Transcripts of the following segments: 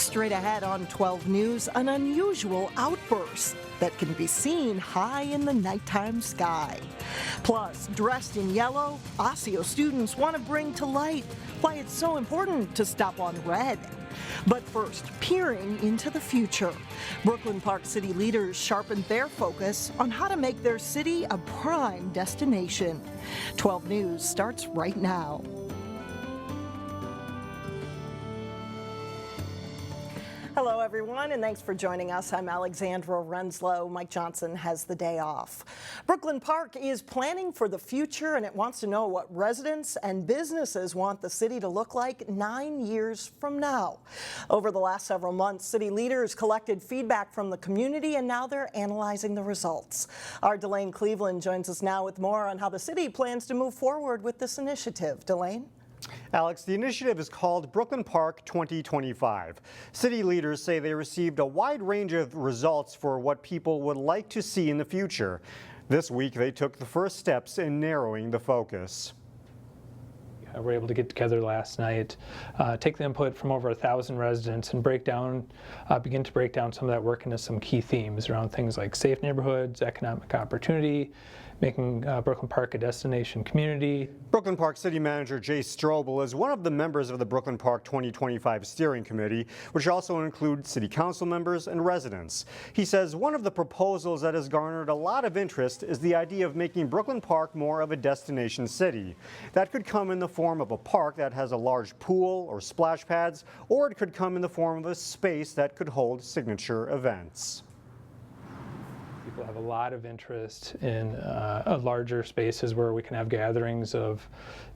Straight ahead on 12 News, an unusual outburst that can be seen high in the nighttime sky. Plus, dressed in yellow, Osseo students want to bring to light why it's so important to stop on red. But first, peering into the future. Brooklyn Park city leaders sharpened their focus on how to make their city a prime destination. 12 News starts right now. Hello, everyone, and thanks for joining us. I'm Alexandra Renslow. Mike Johnson has the day off. Brooklyn Park is planning for the future, and it wants to know what residents and businesses want the city to look like 9 years from now. Over the last several months, city leaders collected feedback from the community, and now they're analyzing the results. Our Delane Cleveland joins us now with more on how the city plans to move forward with this initiative. Delane? Alex, the initiative is called Brooklyn Park 2025. City leaders say they received a wide range of results for what people would like to see in the future. This week, they took the first steps in narrowing the focus. We were able to get together last night, take the input from over 1,000 residents and begin to break down some of that work into some key themes around things like safe neighborhoods, economic opportunity, making Brooklyn Park a destination community. Brooklyn Park City Manager Jay Strobel is one of the members of the Brooklyn Park 2025 Steering Committee, which also includes city council members and residents. He says one of the proposals that has garnered a lot of interest is the idea of making Brooklyn Park more of a destination city. That could come in the form of a park that has a large pool or splash pads, or it could come in the form of a space that could hold signature events. People have a lot of interest in larger spaces where we can have gatherings of,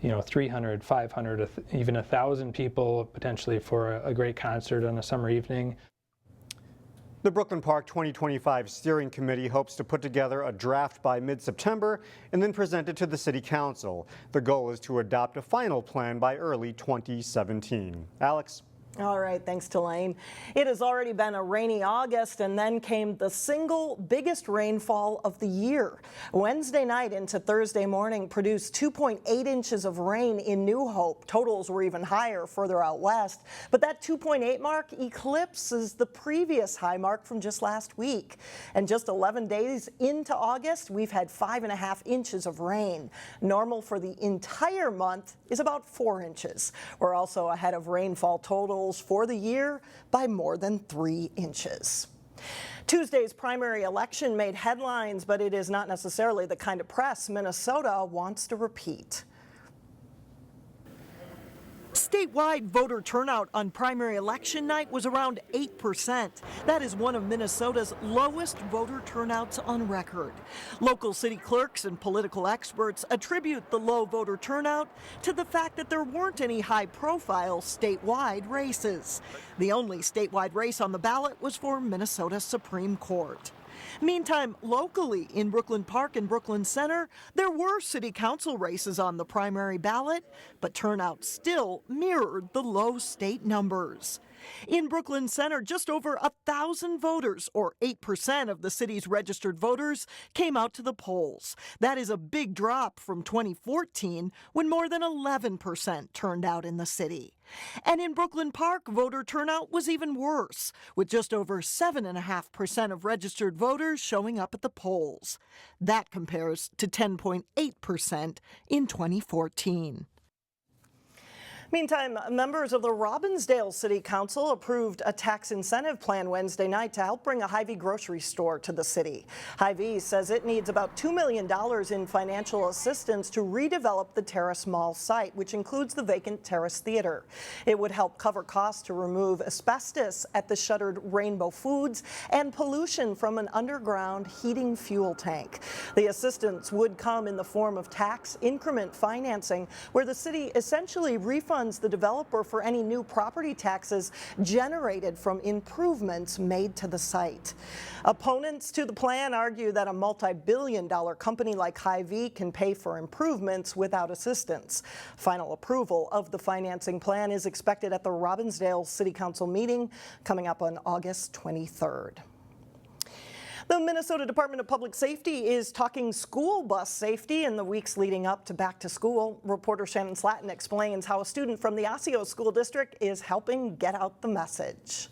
300, 500, even 1,000 people potentially for a great concert on a summer evening. The Brooklyn Park 2025 Steering Committee hopes to put together a draft by mid-September and then present it to the City Council. The goal is to adopt a final plan by early 2017. Alex? All right, thanks, Delane. It has already been a rainy August, and then came the single biggest rainfall of the year. Wednesday night into Thursday morning produced 2.8 inches of rain in New Hope. Totals were even higher further out west, but that 2.8 mark eclipses the previous high mark from just last week. And just 11 days into August, we've had 5.5 inches of rain. Normal for the entire month is about 4 inches. We're also ahead of rainfall totals for the year by more than 3 inches. Tuesday's primary election made headlines, but it is not necessarily the kind of press Minnesota wants to repeat. Statewide voter turnout on primary election night was around 8%. That is one of Minnesota's lowest voter turnouts on record. Local city clerks and political experts attribute the low voter turnout to the fact that there weren't any high-profile statewide races. The only statewide race on the ballot was for Minnesota's Supreme Court. Meantime, locally in Brooklyn Park and Brooklyn Center, there were city council races on the primary ballot, but turnout still mirrored the low state numbers. In Brooklyn Center, just over 1,000 voters, or 8% of the city's registered voters, came out to the polls. That is a big drop from 2014, when more than 11% turned out in the city. And in Brooklyn Park, voter turnout was even worse, with just over 7.5% of registered voters showing up at the polls. That compares to 10.8% in 2014. Meantime, members of the Robbinsdale City Council approved a tax incentive plan Wednesday night to help bring a Hy-Vee grocery store to the city. Hy-Vee says it needs about $2 million in financial assistance to redevelop the Terrace Mall site, which includes the vacant Terrace Theater. It would help cover costs to remove asbestos at the shuttered Rainbow Foods and pollution from an underground heating fuel tank. The assistance would come in the form of tax increment financing, where the city essentially refunds the developer for any new property taxes generated from improvements made to the site. Opponents to the plan argue that a multi-billion-dollar company like Hy-Vee can pay for improvements without assistance. Final approval of the financing plan is expected at the Robbinsdale City Council meeting coming up on August 23rd. The Minnesota Department of Public Safety is talking school bus safety in the weeks leading up to back to school. Reporter Shannon Slatton explains how a student from the Osseo School District is helping get out the message.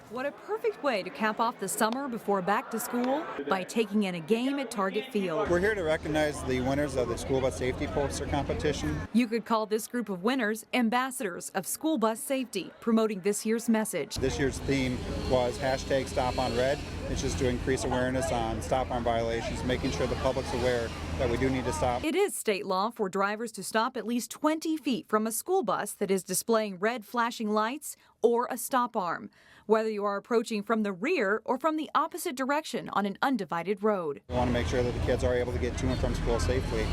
What a perfect way to cap off the summer before back to school by taking in a game at Target Field. We're here to recognize the winners of the school bus safety poster competition. You could call this group of winners ambassadors of school bus safety, promoting this year's message. This year's theme was hashtag Stop on Red. It's just to increase awareness on stop arm violations, making sure the public's aware that we do need to stop. It is state law for drivers to stop at least 20 feet from a school bus that is displaying red flashing lights or a stop arm, whether you are approaching from the rear or from the opposite direction on an undivided road. We want to make sure that the kids are able to get to and from school safely.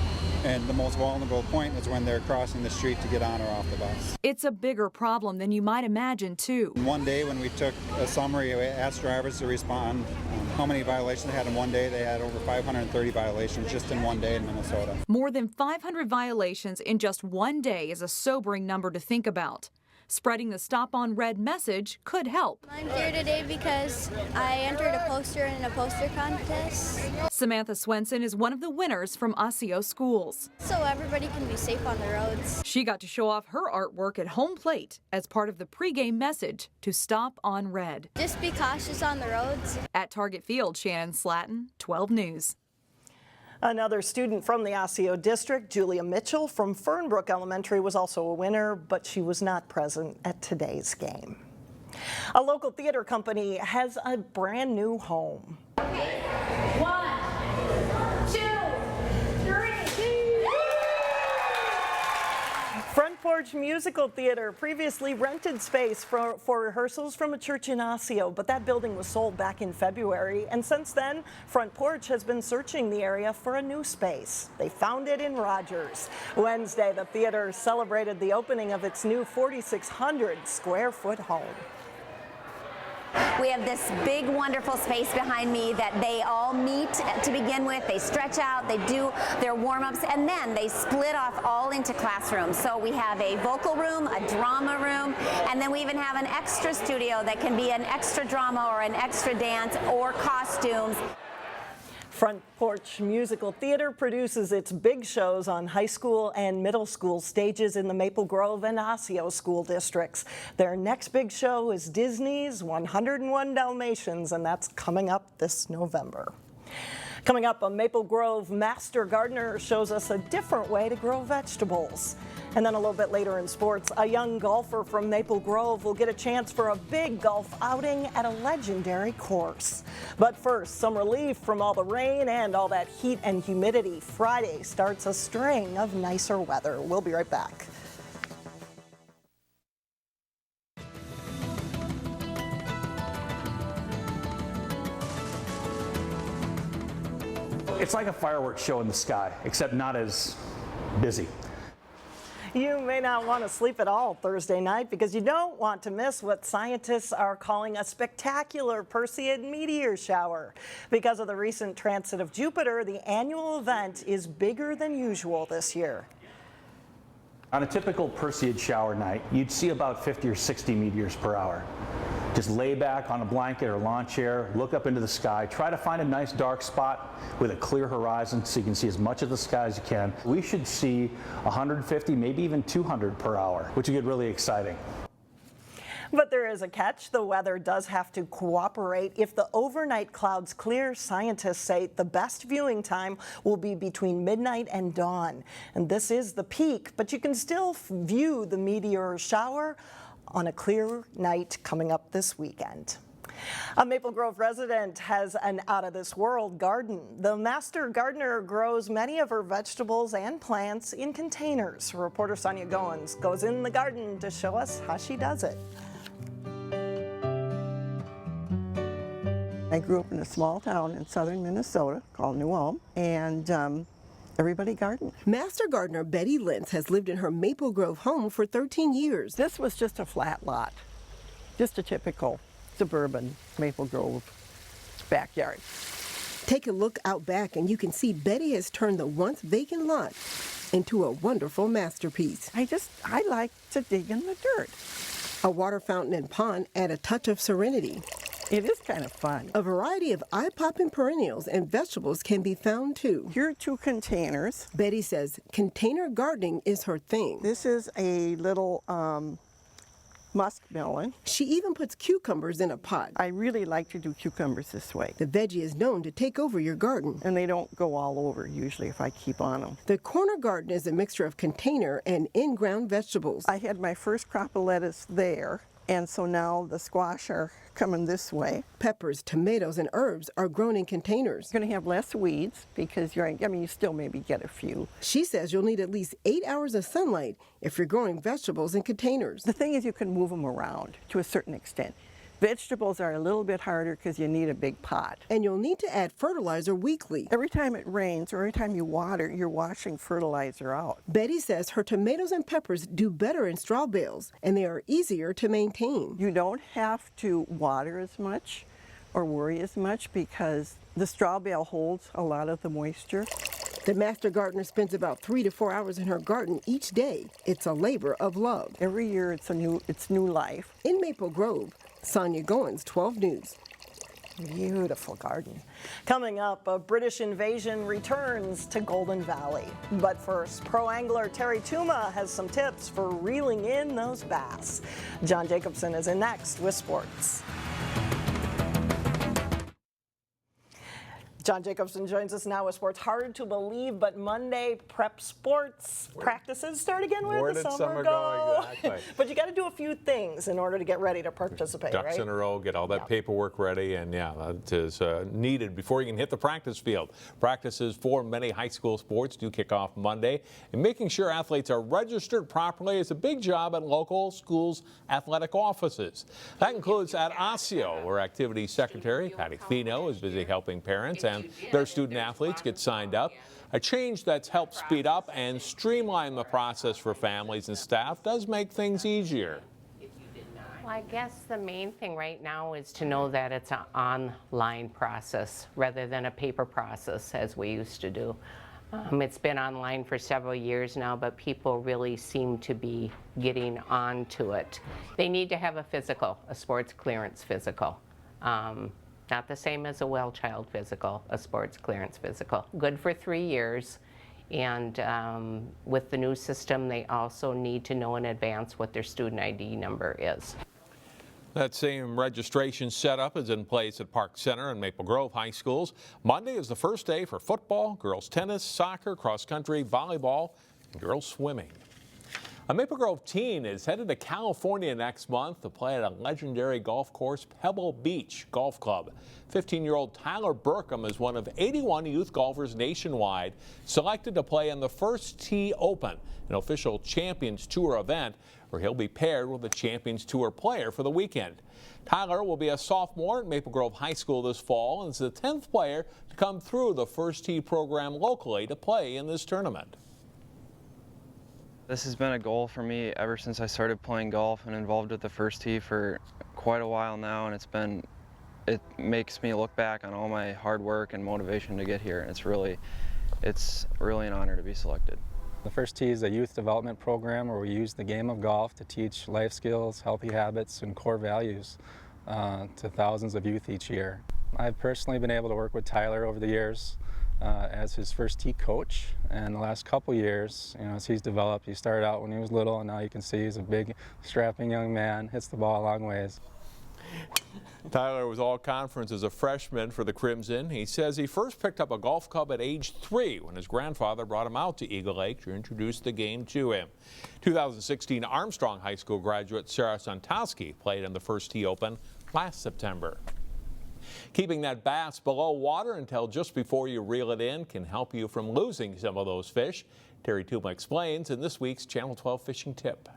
And the most vulnerable point is when they're crossing the street to get on or off the bus. It's a bigger problem than you might imagine, too. One day when we took a summary, we asked drivers to respond how many violations they had in one day. They had over 530 violations just in one day in Minnesota. More than 500 violations in just one day is a sobering number to think about. Spreading the Stop on Red message could help. I'm here today because I entered a poster in a poster contest. Samantha Swenson is one of the winners from Osseo schools. So everybody can be safe on the roads. She got to show off her artwork at home plate as part of the pregame message to Stop on Red. Just be cautious on the roads. At Target Field, Shannon Slatton, 12 News. Another student from the Osseo district, Julia Mitchell from Fernbrook Elementary, was also a winner, but she was not present at today's game. A local theater company has a brand new home. Okay. 1, 2, 3. Front Porch Musical Theater previously rented space for rehearsals from a church in Osseo, but that building was sold back in February, and since then, Front Porch has been searching the area for a new space. They found it in Rogers. Wednesday, the theater celebrated the opening of its new 4,600 square foot home. We have this big, wonderful space behind me that they all meet to begin with. They stretch out, they do their warm-ups, and then they split off all into classrooms. So we have a vocal room, a drama room, and then we even have an extra studio that can be an extra drama or an extra dance or costumes. Front Porch Musical Theater produces its big shows on high school and middle school stages in the Maple Grove and Osseo school districts. Their next big show is Disney's 101 Dalmatians, and that's coming up this November. Coming up, a Maple Grove master gardener shows us a different way to grow vegetables. And then a little bit later in sports, a young golfer from Maple Grove will get a chance for a big golf outing at a legendary course. But first, some relief from all the rain and all that heat and humidity. Friday starts a string of nicer weather. We'll be right back. It's like a fireworks show in the sky, except not as busy. You may not want to sleep at all Thursday night because you don't want to miss what scientists are calling a spectacular Perseid meteor shower. Because of the recent transit of Jupiter, the annual event is bigger than usual this year. On a typical Perseid shower night, you'd see about 50 or 60 meteors per hour. Just lay back on a blanket or lawn chair, look up into the sky, try to find a nice dark spot with a clear horizon so you can see as much of the sky as you can. We should see 150, maybe even 200 per hour, which would get really exciting. But there is a catch. The weather does have to cooperate. If the overnight clouds clear, scientists say the best viewing time will be between midnight and dawn. And this is the peak, but you can still view the meteor shower on a clear night coming up this weekend. A Maple Grove resident has an out-of-this-world garden. The master gardener grows many of her vegetables and plants in containers. Reporter Sonia Goins goes in the garden to show us how she does it. I grew up in a small town in southern Minnesota called New Ulm, and everybody gardened. Master gardener Betty Lentz has lived in her Maple Grove home for 13 years. This was just a flat lot, just a typical suburban Maple Grove backyard. Take a look out back and you can see Betty has turned the once vacant lot into a wonderful masterpiece. I like to dig in the dirt. A water fountain and pond add a touch of serenity. It is kind of fun. A variety of eye-popping perennials and vegetables can be found too. Here are 2 containers. Betty says container gardening is her thing. This is a little muskmelon. She even puts cucumbers in a pot. I really like to do cucumbers this way. The veggie is known to take over your garden. And they don't go all over usually if I keep on them. The corner garden is a mixture of container and in-ground vegetables. I had my first crop of lettuce there, and so now the squash are coming this way. Peppers, tomatoes, and herbs are grown in containers. You're going to have less weeds because you still maybe get a few. She says you'll need at least 8 hours of sunlight if you're growing vegetables in containers. The thing is you can move them around to a certain extent. Vegetables are a little bit harder because you need a big pot. And you'll need to add fertilizer weekly. Every time it rains or every time you water, you're washing fertilizer out. Betty says her tomatoes and peppers do better in straw bales, and they are easier to maintain. You don't have to water as much or worry as much because the straw bale holds a lot of the moisture. The master gardener spends about 3 to 4 hours in her garden each day. It's a labor of love. Every year it's new life. In Maple Grove, Sonia Goins, 12 News. Beautiful garden. Coming up, a British invasion returns to Golden Valley. But first, pro angler Terry Tuma has some tips for reeling in those bass. John Jacobson is in next with sports. John Jacobson joins us now with sports. Hard to believe, but Monday prep sports practices start again. Where did summer go? Exactly. But you got to do a few things in order to get ready to participate, Ducks right? in a row, get all that paperwork ready, and yeah, that is needed before you can hit the practice field. Practices for many high school sports do kick off Monday, and making sure athletes are registered properly is a big job at local schools' athletic offices. That includes at Osseo, where Activities Secretary Patty Fino is busy helping parents and their student athletes get signed up. A change that's helped speed up and streamline the process for families and staff does make things easier. Well, I guess the main thing right now is to know that it's an online process rather than a paper process as we used to do. It's been online for several years now, but people really seem to be getting onto it. They need to have a physical, a sports clearance physical. Not the same as a well child physical, a sports clearance physical. Good for 3 years. And with the new system, they also need to know in advance what their student ID number is. That same registration setup is in place at Park Center and Maple Grove High Schools. Monday is the first day for football, girls tennis, soccer, cross country, volleyball, and girls swimming. A Maple Grove teen is headed to California next month to play at a legendary golf course, Pebble Beach Golf Club. 15-year-old Tyler Burkham is one of 81 youth golfers nationwide selected to play in the First Tee Open, an official Champions Tour event where he'll be paired with a Champions Tour player for the weekend. Tyler will be a sophomore at Maple Grove High School this fall and is the 10th player to come through the First Tee program locally to play in this tournament. This has been a goal for me ever since I started playing golf and involved with the First Tee for quite a while now, and it makes me look back on all my hard work and motivation to get here, and it's really an honor to be selected. The First Tee is a youth development program where we use the game of golf to teach life skills, healthy habits, and core values to thousands of youth each year. I've personally been able to work with Tyler over the years as his First Tee coach, and the last couple years, as he's developed, he started out when he was little, and now you can see he's a big, strapping young man, hits the ball a long ways. Tyler was all conference as a freshman for the Crimson. He says he first picked up a golf club at age 3 when his grandfather brought him out to Eagle Lake to introduce the game to him. 2016 Armstrong High School graduate Sarah Santowski played in the First Tee Open last September. Keeping that bass below water until just before you reel it in can help you from losing some of those fish. Terry Tuma explains in this week's Channel 12 Fishing Tip.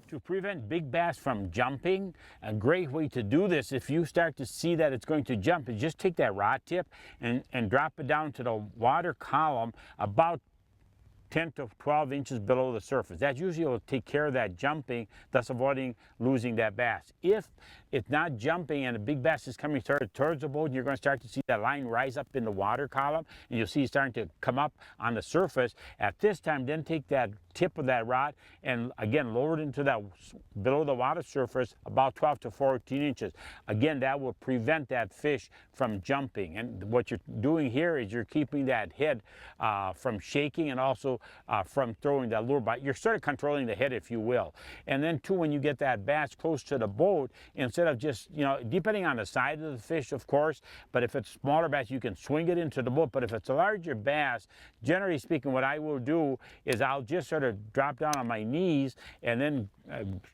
To prevent big bass from jumping, a great way to do this, if you start to see that it's going to jump, is just take that rod tip and drop it down to the water column about 10 to 12 inches below the surface. That usually will take care of that jumping, thus avoiding losing that bass. If it's not jumping and a big bass is coming towards the boat, and you're going to start to see that line rise up in the water column, and you'll see it starting to come up on the surface. At this time, then take that tip of that rod and again lower it into that below the water surface about 12 to 14 inches. Again, that will prevent that fish from jumping. And what you're doing here is you're keeping that head from shaking and also from throwing that lure bite. You're sort of controlling the head, if you will. And then too, when you get that bass close to the boat, instead of just, you know, depending on the size of the fish, of course, but if it's smaller bass, you can swing it into the boat. But if it's a larger bass, generally speaking, what I will do is I'll just sort of drop down on my knees and then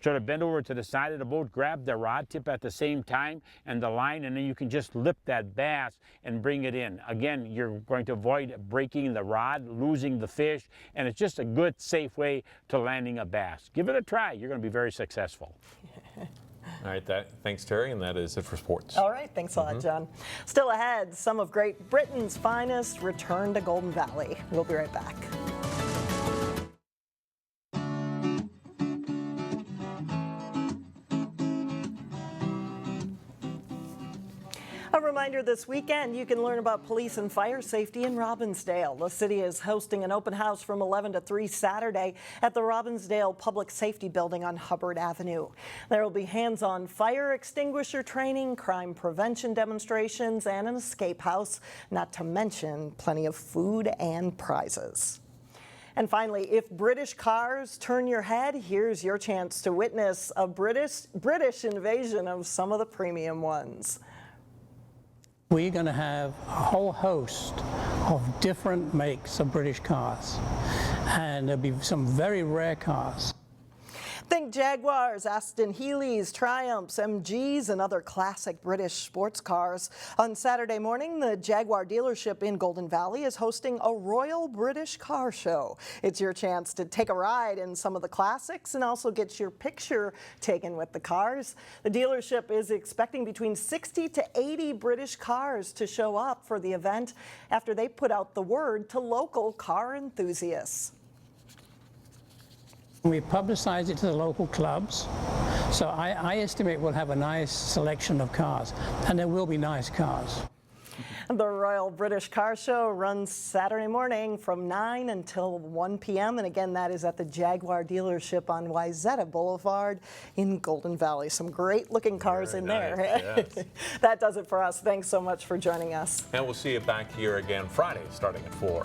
sort of bend over to the side of the boat, grab the rod tip at the same time and the line, and then you can just lift that bass and bring it in. Again, you're going to avoid breaking the rod, losing the fish, and it's just a good, safe way to landing a bass. Give it a try. You're going to be very successful. All right, thanks, Terry, and that is it for sports. All right, thanks a lot, John. Still ahead, some of Great Britain's finest return to Golden Valley. We'll be right back. A reminder this weekend, you can learn about police and fire safety in Robbinsdale. The city is hosting an open house from 11 to 3 Saturday at the Robbinsdale Public Safety Building on Hubbard Avenue. There will be hands-on fire extinguisher training, crime prevention demonstrations, and an escape house, not to mention plenty of food and prizes. And finally, if British cars turn your head, here's your chance to witness a British invasion of some of the premium ones. We're going to have a whole host of different makes of British cars, and there'll be some very rare cars. Think Jaguars, Aston Healey's, Triumphs, MGs, and other classic British sports cars. On Saturday morning, the Jaguar dealership in Golden Valley is hosting a Royal British Car Show. It's your chance to take a ride in some of the classics and also get your picture taken with the cars. The dealership is expecting between 60 to 80 British cars to show up for the event after they put out the word to local car enthusiasts. We publicize it to the local clubs, so I estimate we'll have a nice selection of cars, and there will be nice cars. The Royal British Car Show runs Saturday morning from 9 until 1 p.m. And again, that is at the Jaguar dealership on Wayzata Boulevard in Golden Valley. Some great looking cars in there. Yes. That does it for us. Thanks so much for joining us. And we'll see you back here again Friday starting at 4.